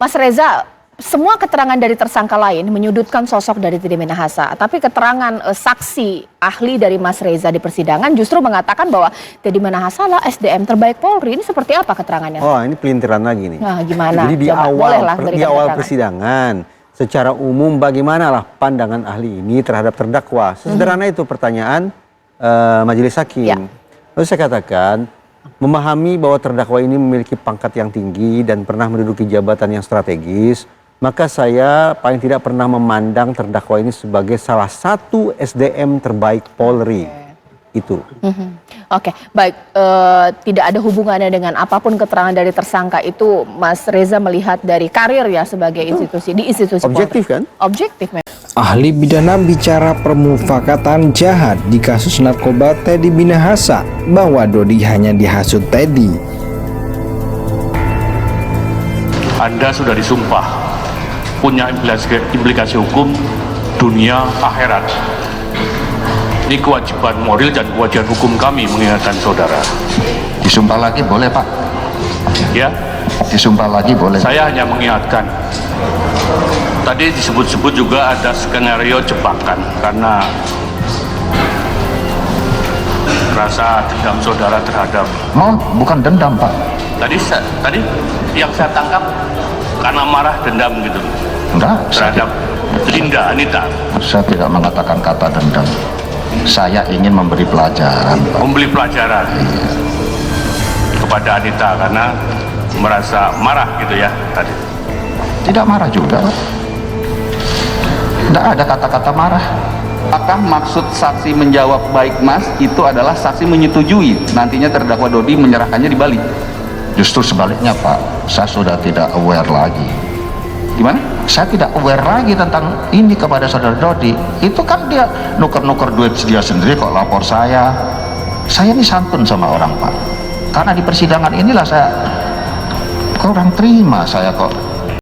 Mas Reza, semua keterangan dari tersangka lain menyudutkan sosok dari Teddy Minahasa. Tapi keterangan saksi ahli dari Mas Reza di persidangan justru mengatakan bahwa Teddy Minahasa adalah SDM terbaik Polri. Ini seperti apa keterangannya? Oh, ini pelintiran lagi nih. Nah, gimana? Jadi di Coba, awal persidangan, secara umum bagaimanalah pandangan ahli ini terhadap terdakwa? Sesederhana itu pertanyaan majelis hakim. Ya. Lalu saya katakan, memahami bahwa terdakwa ini memiliki pangkat yang tinggi dan pernah menduduki jabatan yang strategis, maka saya paling tidak pernah memandang terdakwa ini sebagai salah satu SDM terbaik Polri. Itu. Oke, baik. Tidak ada hubungannya dengan apapun keterangan dari tersangka itu, Mas Reza melihat dari karir ya sebagai institusi di institusi objektif Polri. kan? Objektif memang. Ahli pidana bicara permufakatan jahat di kasus narkoba Teddy Minahasa bahwa Dodi hanya dihasut Teddy. Anda sudah disumpah punya implikasi hukum dunia akhirat. Ini kewajiban moral dan kewajiban hukum kami mengingatkan saudara. Disumpah lagi boleh, Pak? Ya, Disumpah lagi boleh. saya hanya mengingatkan. Tadi disebut-sebut juga ada skenario jebakan karena rasa dendam saudara terhadap. Bukan dendam, Pak. Tadi yang saya tangkap karena marah dendam gitu Enggak, terhadap Linda Anita. saya tidak mengatakan kata dendam. Saya ingin memberi pelajaran, Pak. Memberi pelajaran kepada Anita karena merasa marah gitu ya tadi. Tidak marah juga, Pak. Tidak ada kata-kata marah. Apakah maksud saksi menjawab baik Mas itu adalah saksi menyetujui nantinya terdakwa Dodi menyerahkannya di Bali? Justru sebaliknya, Pak. Saya sudah tidak aware lagi. Gimana? Saya tidak aware lagi tentang ini kepada saudara Dodi. Itu kan dia nuker-nuker duit dia sendiri kok lapor saya. Saya ini santun sama orang, Pak. Karena di persidangan inilah saya kurang terima saya kok.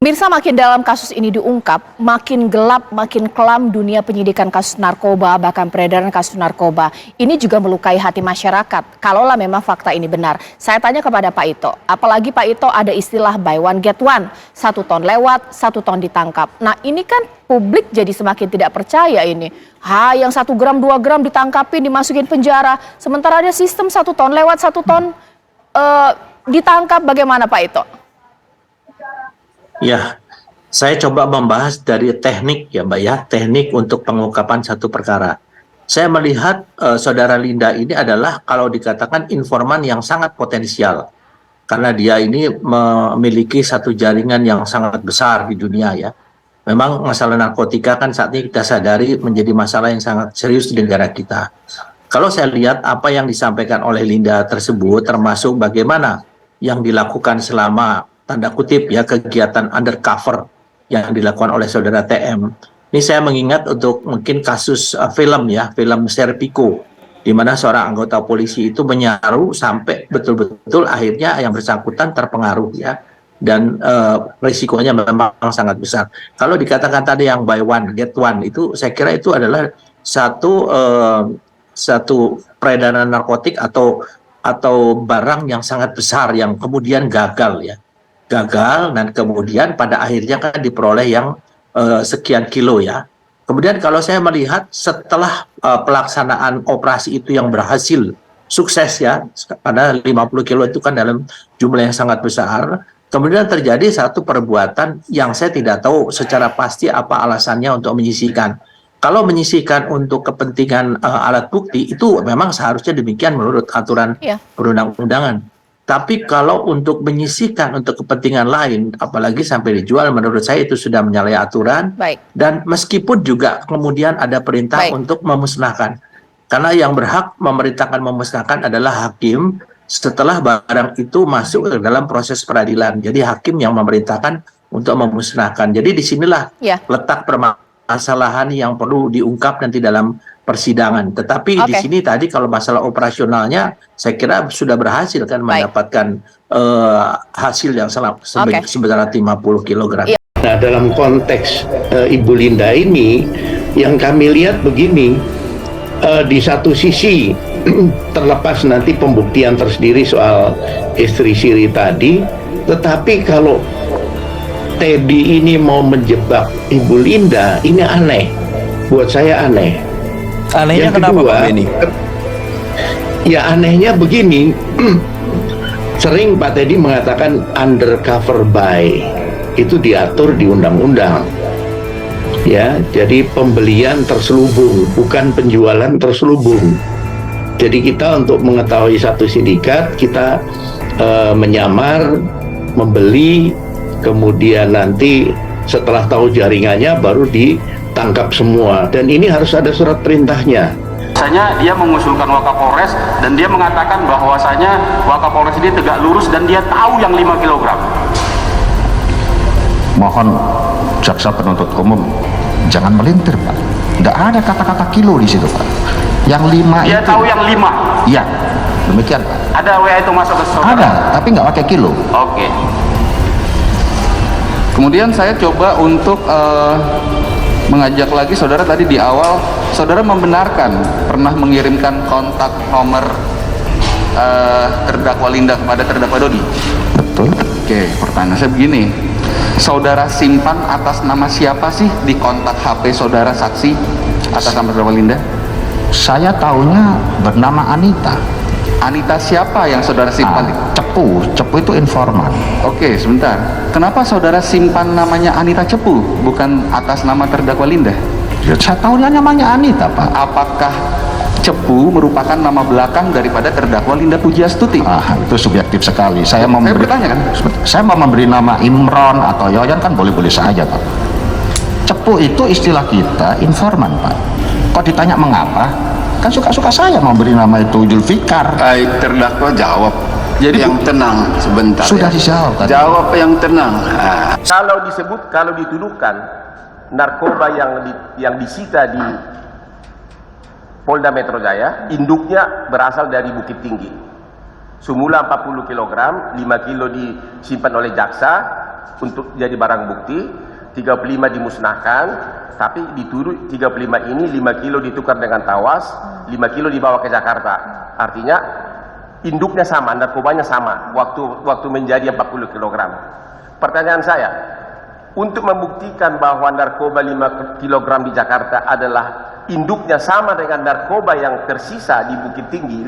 Mirsa, makin dalam kasus ini diungkap, makin gelap, makin kelam dunia penyidikan kasus narkoba, bahkan peredaran kasus narkoba. Ini juga melukai hati masyarakat, kalaulah memang fakta ini benar. Saya tanya kepada Pak Ito, apalagi Pak Ito ada istilah buy one get one, 1 ton lewat, 1 ton ditangkap. Nah ini kan publik jadi semakin tidak percaya ini. Yang 1 gram, 2 gram ditangkapin, dimasukin penjara. Sementara ada sistem 1 ton lewat, 1 ton ditangkap, bagaimana Pak Ito? Ya, saya coba membahas dari teknik ya Mbak ya, teknik untuk pengungkapan satu perkara. Saya melihat saudara Linda ini adalah kalau dikatakan informan yang sangat potensial. Karena dia ini memiliki satu jaringan yang sangat besar di dunia ya. Memang masalah narkotika kan saat ini kita sadari menjadi masalah yang sangat serius di negara kita. Kalau saya lihat apa yang disampaikan oleh Linda tersebut termasuk bagaimana yang dilakukan selama tanda kutip ya kegiatan undercover yang dilakukan oleh saudara TM. Ini saya mengingat untuk mungkin kasus film ya, film Serpico, di mana seorang anggota polisi itu menyaru sampai betul-betul akhirnya yang bersangkutan terpengaruh ya, dan risikonya memang sangat besar. Kalau dikatakan tadi yang buy one get one itu, saya kira itu adalah satu peredaran narkotik atau barang yang sangat besar yang kemudian gagal dan kemudian pada akhirnya kan diperoleh yang sekian kilo ya. Kemudian kalau saya melihat setelah pelaksanaan operasi itu yang berhasil sukses ya, pada 50 kilo itu kan dalam jumlah yang sangat besar, kemudian terjadi satu perbuatan yang saya tidak tahu secara pasti apa alasannya untuk menyisihkan. Kalau menyisihkan untuk kepentingan alat bukti itu memang seharusnya demikian menurut aturan perundang-undangan. Tapi kalau untuk menyisihkan untuk kepentingan lain, apalagi sampai dijual, menurut saya itu sudah menyalahi aturan. Dan meskipun juga kemudian ada perintah untuk memusnahkan. Karena yang berhak memerintahkan memusnahkan adalah hakim setelah barang itu masuk ke dalam proses peradilan. Jadi hakim yang memerintahkan untuk memusnahkan. Jadi disinilah letak permasalahan yang perlu diungkap nanti dalam persidangan. Tetapi di sini tadi kalau masalah operasionalnya saya kira sudah berhasil kan mendapatkan hasil yang sebesar 50 kg. Nah, dalam konteks Ibu Linda ini yang kami lihat begini, di satu sisi terlepas nanti pembuktian tersendiri soal istri Siri tadi, tetapi kalau Teddy ini mau menjebak Ibu Linda, ini aneh. Buat saya aneh. Anehnya Yang kenapa kedua, Pak Beni? ya anehnya begini. Sering Pak Teddy mengatakan undercover buy. Itu diatur di undang-undang. Ya, jadi pembelian terselubung, bukan penjualan terselubung. Jadi kita untuk mengetahui satu sindikat, kita menyamar, membeli, kemudian nanti setelah tahu jaringannya baru ditangkap semua. Dan ini harus ada surat perintahnya. Biasanya dia mengusulkan Wakapolres dan dia mengatakan bahwasanya Wakapolres ini tegak lurus dan dia tahu yang 5 kg. Mohon jaksa penuntut umum jangan melintir, Pak. Nggak ada kata-kata kilo di situ, Pak. Yang 5 Dia itu. tahu yang 5. Iya, demikian, Pak. Ada WA itu masuk ke saudara? Ada, tapi nggak pakai kilo. Oke. Kemudian saya coba untuk mengajak lagi saudara tadi di awal, saudara membenarkan pernah mengirimkan kontak nomor terdakwa Linda kepada terdakwa Dodi? Betul. Oke, pertanyaan saya begini, saudara simpan atas nama siapa sih di kontak HP saudara saksi atas nama terdakwa Linda? Saya taunya bernama Anita. Anita siapa yang saudara simpan? Cepu itu informan. Oke, sebentar. Kenapa saudara simpan namanya Anita Cepu, bukan atas nama terdakwa Linda? Ya, saya taunya namanya Anita, Pak. Apakah Cepu merupakan nama belakang daripada terdakwa Linda Pujiastuti? Itu subjektif sekali. Saya bertanya kan? Saya mau memberi nama Imron atau Yoyan kan boleh-boleh saja, Pak. Cepu itu istilah kita informan, Pak. Kok ditanya mengapa? Kan suka-suka saya memberi nama itu Julfikar. Terdakwa jawab. Jadi yang tenang sebentar. Sudah dijawab tadi. Jawab yang tenang. Kalau dituduhkan narkoba yang disita di Polda Metro Jaya, induknya berasal dari Bukit Tinggi. Semula 40 kg, 5 kilo disimpan oleh jaksa untuk jadi barang bukti, 35 dimusnahkan, tapi dituduh 35 ini 5 kilo ditukar dengan tawas, 5 kilo dibawa ke Jakarta. Artinya induknya sama, narkobanya sama waktu menjadi 40 kg. Pertanyaan saya, untuk membuktikan bahwa narkoba 5 kg di Jakarta adalah induknya sama dengan narkoba yang tersisa di Bukit Tinggi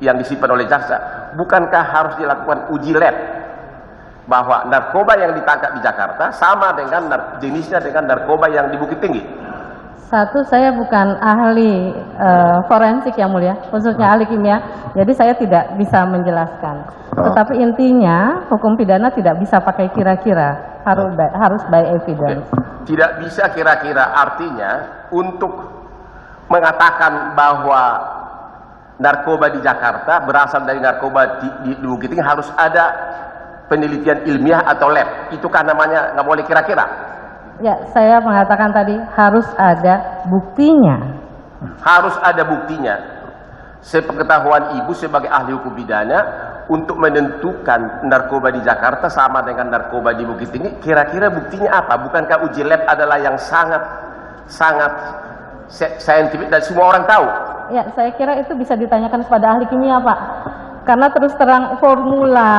yang disimpan oleh jaksa, bukankah harus dilakukan uji lab bahwa narkoba yang ditangkap di Jakarta sama dengan jenisnya dengan narkoba yang di Bukit Tinggi? Satu, saya bukan ahli forensik yang mulia, khususnya ahli kimia, jadi saya tidak bisa menjelaskan. Tetapi intinya hukum pidana tidak bisa pakai kira-kira, harus by evidence. Tidak bisa kira-kira, artinya untuk mengatakan bahwa narkoba di Jakarta berasal dari narkoba di Bukit Tinggi harus ada penelitian ilmiah atau lab. Itu kan namanya nggak boleh kira-kira. Ya, saya mengatakan tadi harus ada buktinya. Harus ada buktinya. Sepengetahuan Ibu sebagai ahli hukum pidana, untuk menentukan narkoba di Jakarta sama dengan narkoba di Bukit Tinggi, kira-kira buktinya apa? Bukankah uji lab adalah yang sangat saintifik dan semua orang tahu? Ya, saya kira itu bisa ditanyakan kepada ahli kimia, Pak. Karena terus terang formula,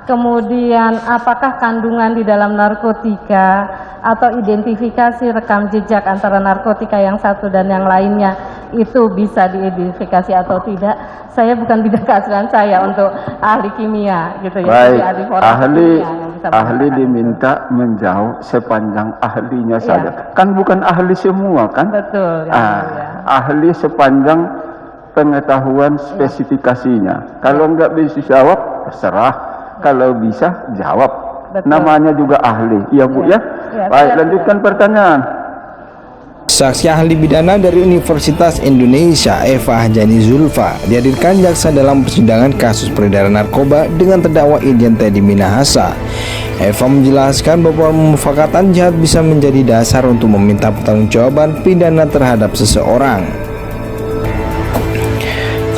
kemudian apakah kandungan di dalam narkotika, atau identifikasi rekam jejak antara narkotika yang satu dan yang lainnya, itu bisa diidentifikasi atau tidak. Saya bukan bidang keahlian saya untuk ahli kimia gitu ya. Baik, ahli ahli diminta menjawab sepanjang ahlinya saja. Kan bukan ahli semua kan? Betul. Ya. Ahli sepanjang pengetahuan spesifikasinya. Kalau nggak bisa jawab, terserah. Kalau bisa jawab. Betul. Namanya juga ahli. Iya Bu ya? Baik, lanjutkan pertanyaan. Saksi ahli pidana dari Universitas Indonesia Eva Hajani Zulfa dihadirkan jaksa dalam persidangan kasus peredaran narkoba dengan terdakwa Irjen Teddy Minahasa. Eva menjelaskan bahwa pemufakatan jahat bisa menjadi dasar untuk meminta pertanggungjawaban pidana terhadap seseorang.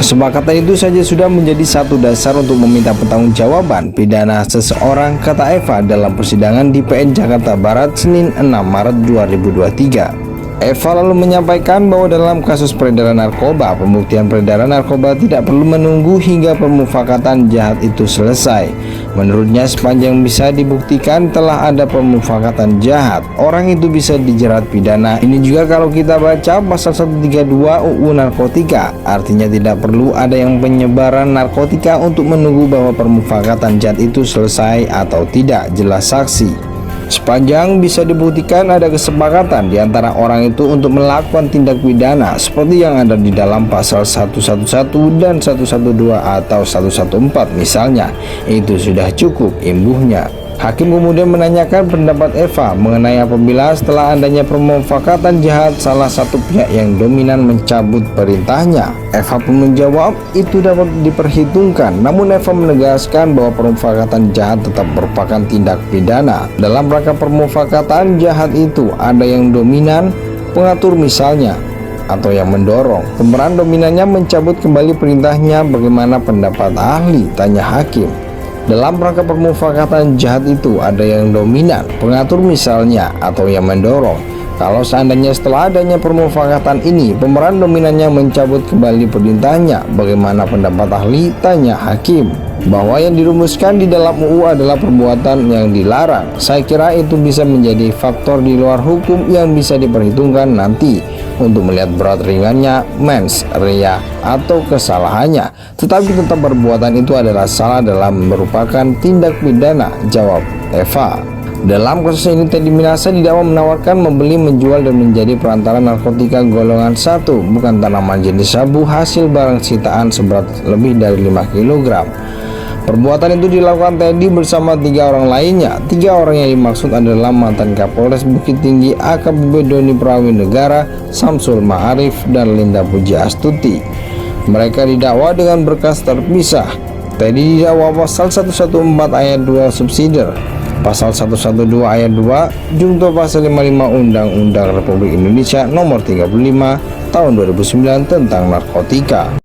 Kesepakatan itu saja sudah menjadi satu dasar untuk meminta pertanggungjawaban pidana seseorang, kata Eva dalam persidangan di PN Jakarta Barat Senin 6 Maret 2023. Eva lalu menyampaikan bahwa dalam kasus peredaran narkoba, pembuktian peredaran narkoba tidak perlu menunggu hingga pemufakatan jahat itu selesai. Menurutnya, sepanjang bisa dibuktikan telah ada pemufakatan jahat, orang itu bisa dijerat pidana. Ini juga kalau kita baca pasal 132 UU Narkotika, artinya tidak perlu ada yang penyebaran narkotika untuk menunggu bahwa pemufakatan jahat itu selesai atau tidak, jelas saksi. Sepanjang bisa dibuktikan ada kesepakatan di antara orang itu untuk melakukan tindak pidana seperti yang ada di dalam pasal 111 dan 112 atau 114 misalnya, itu sudah cukup imbuhnya. Hakim kemudian menanyakan pendapat Eva mengenai apabila setelah adanya pemufakatan jahat salah satu pihak yang dominan mencabut perintahnya. Eva pun menjawab itu dapat diperhitungkan, namun Eva menegaskan bahwa pemufakatan jahat tetap merupakan tindak pidana. Dalam rangka pemufakatan jahat itu ada yang dominan, pengatur misalnya, atau yang mendorong. Pemeran dominannya mencabut kembali perintahnya. Bagaimana pendapat ahli? Tanya hakim. Dalam rangka pemufakatan jahat itu ada yang dominan, pengatur misalnya, atau yang mendorong. Kalau seandainya setelah adanya permufakatan ini pemeran dominannya mencabut kembali perintahnya, bagaimana pendapat ahli? Tanya hakim. Bahwa yang dirumuskan di dalam UU adalah perbuatan yang dilarang. Saya kira itu bisa menjadi faktor di luar hukum yang bisa diperhitungkan nanti untuk melihat berat ringannya, mens rea atau kesalahannya. Tetapi tetap perbuatan itu adalah salah dalam merupakan tindak pidana, jawab Eva. Dalam kasus ini Teddy Minahasa didakwa menawarkan, membeli, menjual, dan menjadi perantara narkotika golongan 1, bukan tanaman jenis sabu, hasil barang sitaan seberat lebih dari 5 kg. Perbuatan itu dilakukan Teddy bersama 3 orang lainnya. 3 orang yang dimaksud adalah mantan Kapolres Bukit Tinggi AKBP Doni Prawinegara, Samsul Ma'arif, dan Linda Puji Astuti. Mereka didakwa dengan berkas terpisah. Teddy didakwa pasal 114 ayat 2 subsidiar, pasal 112 ayat 2 junto pasal 55 Undang-Undang Republik Indonesia Nomor 35 Tahun 2009 tentang narkotika.